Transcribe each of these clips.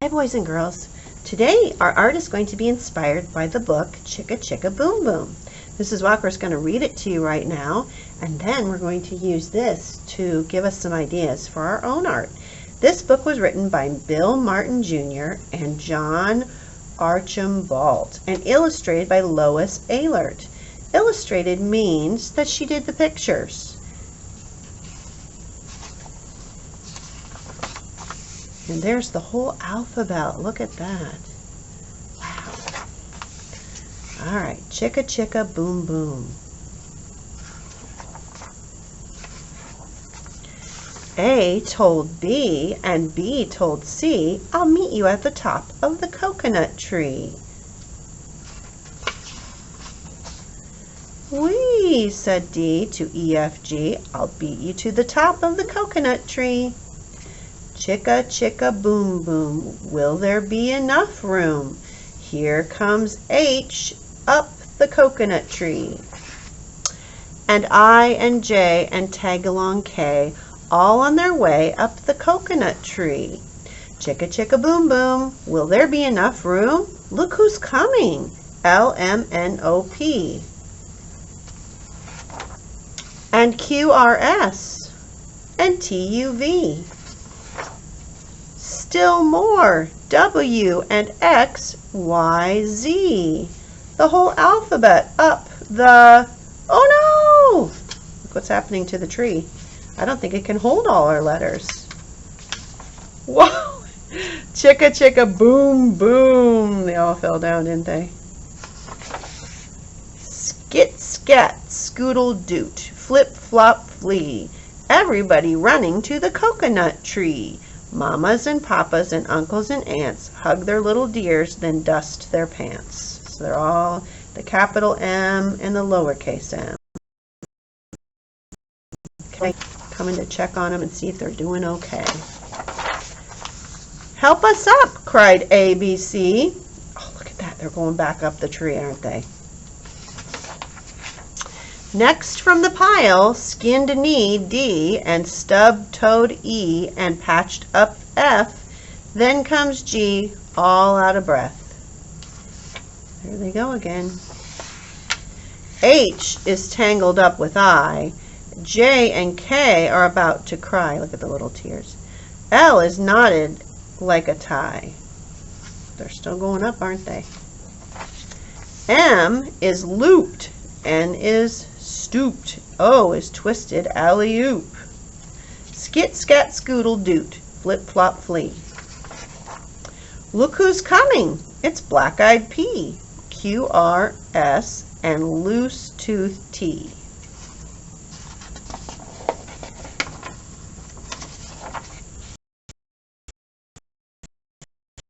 Hi boys and girls. Today our art is going to be inspired by the book Chicka Chicka Boom Boom. Mrs. Walker is going to read it to you right now, and then we're going to use this to give us some ideas for our own art. This book was written by Bill Martin Jr. and John Archambault and illustrated by Lois Ehlert. Illustrated means that she did the pictures. And there's the whole alphabet. Look at that. Wow. All right. Chicka chicka boom boom. A told B and B told C, I'll meet you at the top of the coconut tree. Wee, said D to E, F, G, I'll beat you to the top of the coconut tree. Chicka chicka boom boom, will there be enough room? Here comes H up the coconut tree. And I and J and tag-along K, all on their way up the coconut tree. Chicka chicka boom boom, will there be enough room? Look who's coming, L, M, N, O, P. And Q, R, S, and T, U, V. Still more, W and X, Y, Z. The whole alphabet up the... Oh no! Look what's happening to the tree. I don't think it can hold all our letters. Whoa! Chicka chicka boom boom. They all fell down, didn't they? Skit scat scoodle doot. Flip flop flee. Everybody running to the coconut tree. Mamas and papas and uncles and aunts hug their little dears, then dust their pants. So they're all the capital M and the lowercase m. Okay, coming to check on them and see if they're doing okay. Help us up, cried ABC. Oh, look at that. They're going back up the tree, aren't they? Next from the pile, skinned knee D and stub-toed E and patched up F. Then comes G, all out of breath. There they go again. H is tangled up with I. J and K are about to cry. Look at the little tears. L is knotted like a tie. They're still going up, aren't they? M is looped. N is stooped. O is twisted alley-oop. Skit scat scoodle doot. Flip flop flee. Look who's coming. It's black-eyed P. Q, R, S, and loose tooth T.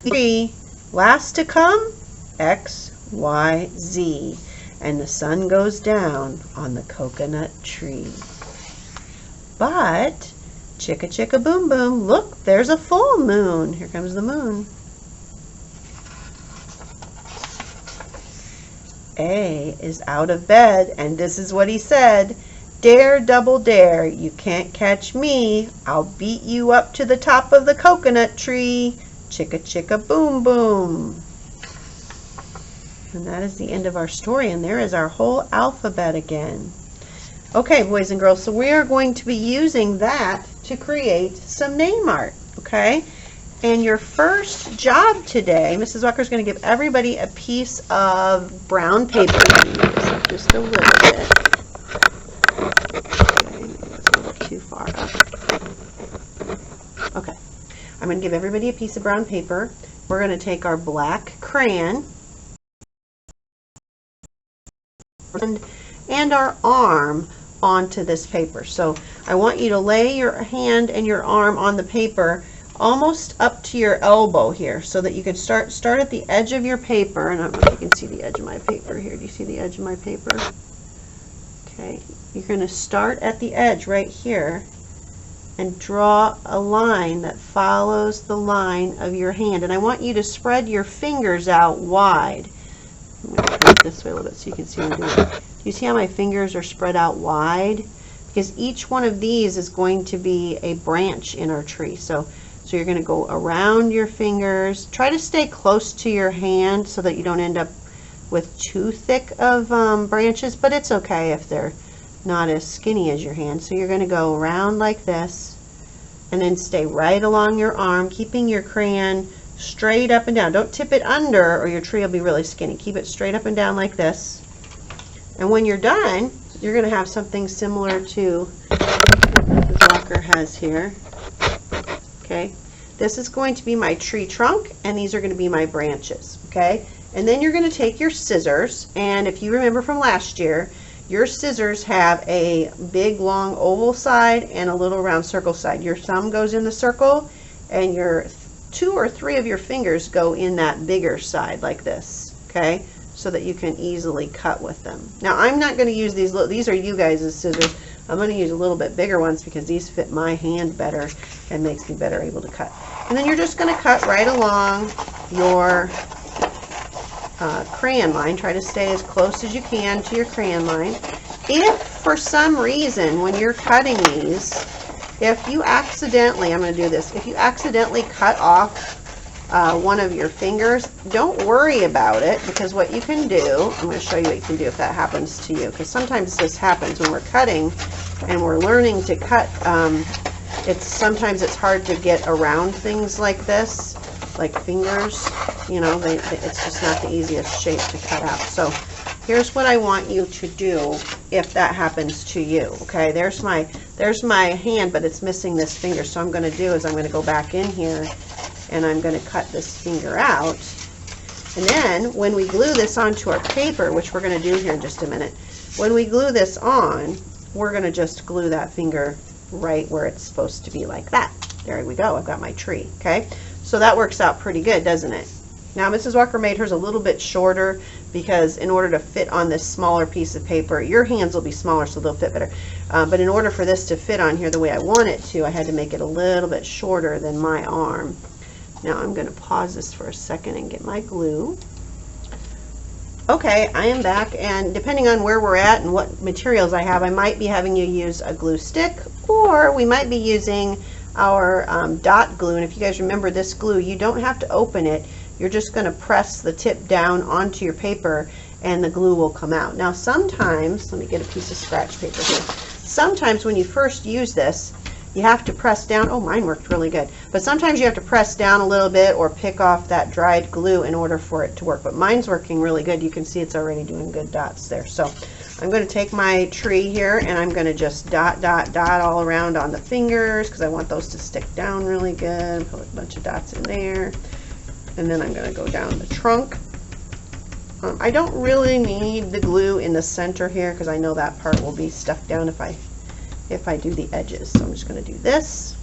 Three. Last to come, X, Y, Z. And the sun goes down on the coconut tree. But, chicka chicka boom boom, look, there's a full moon. Here comes the moon. A is out of bed, and this is what he said. Dare, double dare, you can't catch me. I'll beat you up to the top of the coconut tree. Chicka chicka boom boom. And that is the end of our story, and there is our whole alphabet again. Okay, boys and girls, so we are going to be using that to create some name art, okay? And your first job today, Mrs. Walker is going to give everybody a piece of brown paper. Just a little bit. Okay, that's a little too far up. Okay, I'm going to give everybody a piece of brown paper. We're going to take our black crayon and our arm onto this paper. So I want you to lay your hand and your arm on the paper almost up to your elbow here, so that you can start at the edge of your paper. And I don't know if you can see the edge of my paper here. Do you see the edge of my paper? Okay, you're going to start at the edge right here and draw a line that follows the line of your hand. And I want you to spread your fingers out wide. I'm going to turn it this way a little bit so you can see what I'm doing. Do you see how my fingers are spread out wide? Because each one of these is going to be a branch in our tree. So So you're going to go around your fingers. Try to stay close to your hand so that you don't end up with too thick of branches, but it's okay if they're not as skinny as your hand. So you're going to go around like this and then stay right along your arm, keeping your crayon straight up and down. Don't tip it under or your tree will be really skinny. Keep it straight up and down like this. And when you're done, you're going to have something similar to what Mrs. Walker has here. Okay, this is going to be my tree trunk, and these are going to be my branches. Okay, and then you're going to take your scissors, and if you remember from last year, your scissors have a big long oval side and a little round circle side. Your thumb goes in the circle, and your 2 or 3 of your fingers go in that bigger side like this. Okay, so that you can easily cut with them. Now I'm not going to use these little, these are you guys' scissors. I'm going to use a little bit bigger ones because these fit my hand better and makes me better able to cut. And then you're just going to cut right along your crayon line. Try to stay as close as you can to your crayon line. If for some reason when you're cutting these, if you accidentally, I'm going to do this, if you accidentally cut off one of your fingers, don't worry about it, because what you can do, I'm going to show you what you can do if that happens to you, because sometimes this happens when we're cutting and we're learning to cut. Sometimes it's hard to get around things like this, like fingers, you know, it's just not the easiest shape to cut out. So here's what I want you to do if that happens to you. Okay, there's my hand, but it's missing this finger. So I'm going to do is I'm going to go back in here and I'm going to cut this finger out. And then when we glue this onto our paper, which we're going to do here in just a minute, when we glue this on, we're going to just glue that finger right where it's supposed to be, like that. There we go. I've got my tree. Okay, so that works out pretty good, doesn't it? Now Mrs. Walker made hers a little bit shorter because in order to fit on this smaller piece of paper, your hands will be smaller so they'll fit better. But in order for this to fit on here the way I want it to, I had to make it a little bit shorter than my arm. Now I'm going to pause this for a second and get my glue. Okay, I am back, and depending on where we're at and what materials I have, I might be having you use a glue stick, or we might be using our dot glue. And if you guys remember this glue, you don't have to open it. You're just going to press the tip down onto your paper and the glue will come out. Now sometimes, let me get a piece of scratch paper here. Sometimes when you first use this, you have to press down. Oh, mine worked really good. But sometimes you have to press down a little bit or pick off that dried glue in order for it to work. But mine's working really good. You can see it's already doing good dots there. So I'm going to take my tree here and I'm going to just dot, dot, dot all around on the fingers because I want those to stick down really good. Put a bunch of dots in there. And then I'm going to go down the trunk. I don't really need the glue in the center here because I know that part will be stuck down if I do the edges. So I'm just going to do this.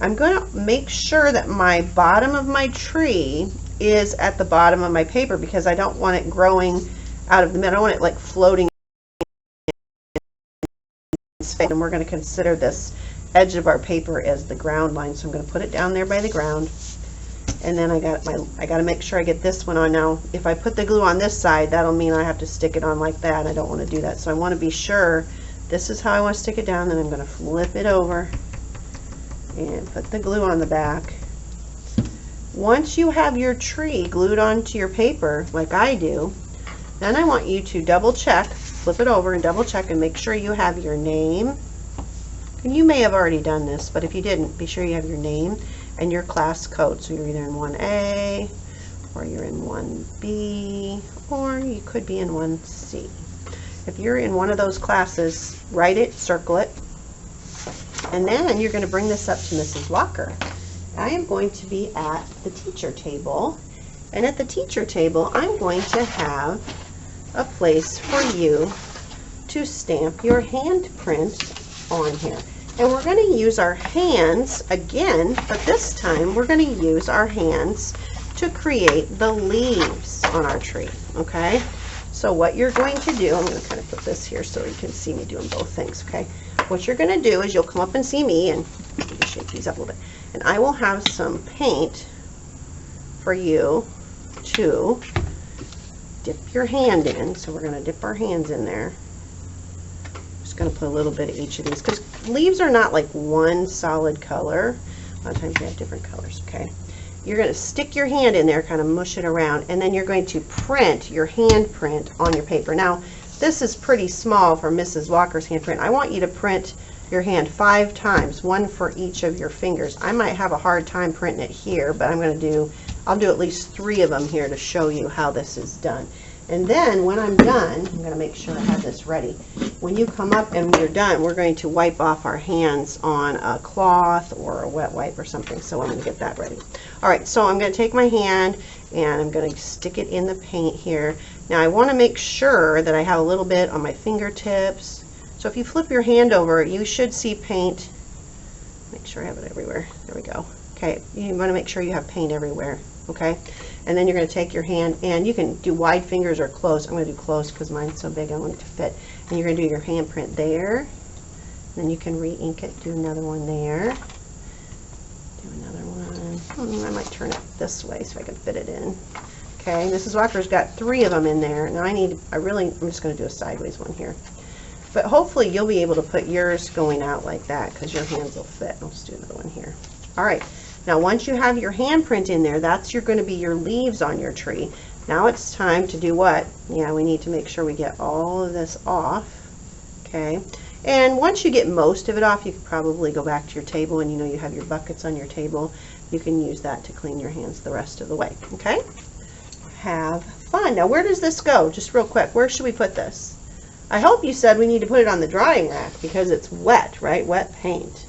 I'm going to make sure that my bottom of my tree is at the bottom of my paper because I don't want it growing out of the middle. I don't want it like floating in space. And we're going to consider this edge of our paper as the ground line. So I'm going to put it down there by the ground. And then I got to make sure I get this one on. Now if I put the glue on this side, that'll mean I have to stick it on like that. I don't want to do that. So I want to be sure this is how I want to stick it down. Then I'm going to flip it over and put the glue on the back. Once you have your tree glued onto your paper like I do, then I want you to double check, flip it over and double check and make sure you have your name. And you may have already done this, but if you didn't, be sure you have your name and your class code. So you're either in 1A or you're in 1B or you could be in 1C. If you're in one of those classes, write it, circle it, and then you're going to bring this up to Mrs. Walker. I am going to be at the teacher table, and at the teacher table I'm going to have a place for you to stamp your handprint on here. And we're going to use our hands again, but this time we're going to use our hands to create the leaves on our tree, okay? So what you're going to do, I'm going to kind of put this here so you can see me doing both things, okay? What you're going to do is you'll come up and see me, and let me shake these up a little bit, and I will have some paint for you to dip your hand in. So we're going to dip our hands in there. Just going to put a little bit of each of these because leaves are not like one solid color. A lot of times they have different colors, okay? You're going to stick your hand in there, kind of mush it around, and then you're going to print your handprint on your paper. Now, this is pretty small for Mrs. Walker's handprint. I want you to print your hand 5 times, 1 for each of your fingers. I might have a hard time printing it here, but I'll do at least 3 of them here to show you how this is done. And then when I'm done, I'm going to make sure I have this ready. When you come up and you're done, we're going to wipe off our hands on a cloth or a wet wipe or something. So I'm going to get that ready. All right, so I'm going to take my hand and I'm going to stick it in the paint here. Now I want to make sure that I have a little bit on my fingertips. So if you flip your hand over, you should see paint. Make sure I have it everywhere. There we go. Okay, you want to make sure you have paint everywhere. Okay, and then you're going to take your hand, and you can do wide fingers or closed. I'm going to do closed because mine's so big I want it to fit. And you're going to do your handprint there. Then you can re-ink it. Do another one there. Do another one. I might turn it this way so I can fit it in. Okay, Mrs. Walker's got 3 of them in there. Now I'm just going to do a sideways one here. But hopefully you'll be able to put yours going out like that because your hands will fit. I'll just do another one here. All right. Now once you have your handprint in there, that's going to be your leaves on your tree. Now it's time to do what? Yeah, we need to make sure we get all of this off. Okay. And once you get most of it off, you can probably go back to your table, and you have your buckets on your table. You can use that to clean your hands the rest of the way. Okay? Have fun. Now where does this go? Just real quick, where should we put this? I hope you said we need to put it on the drying rack because it's wet, right? Wet paint.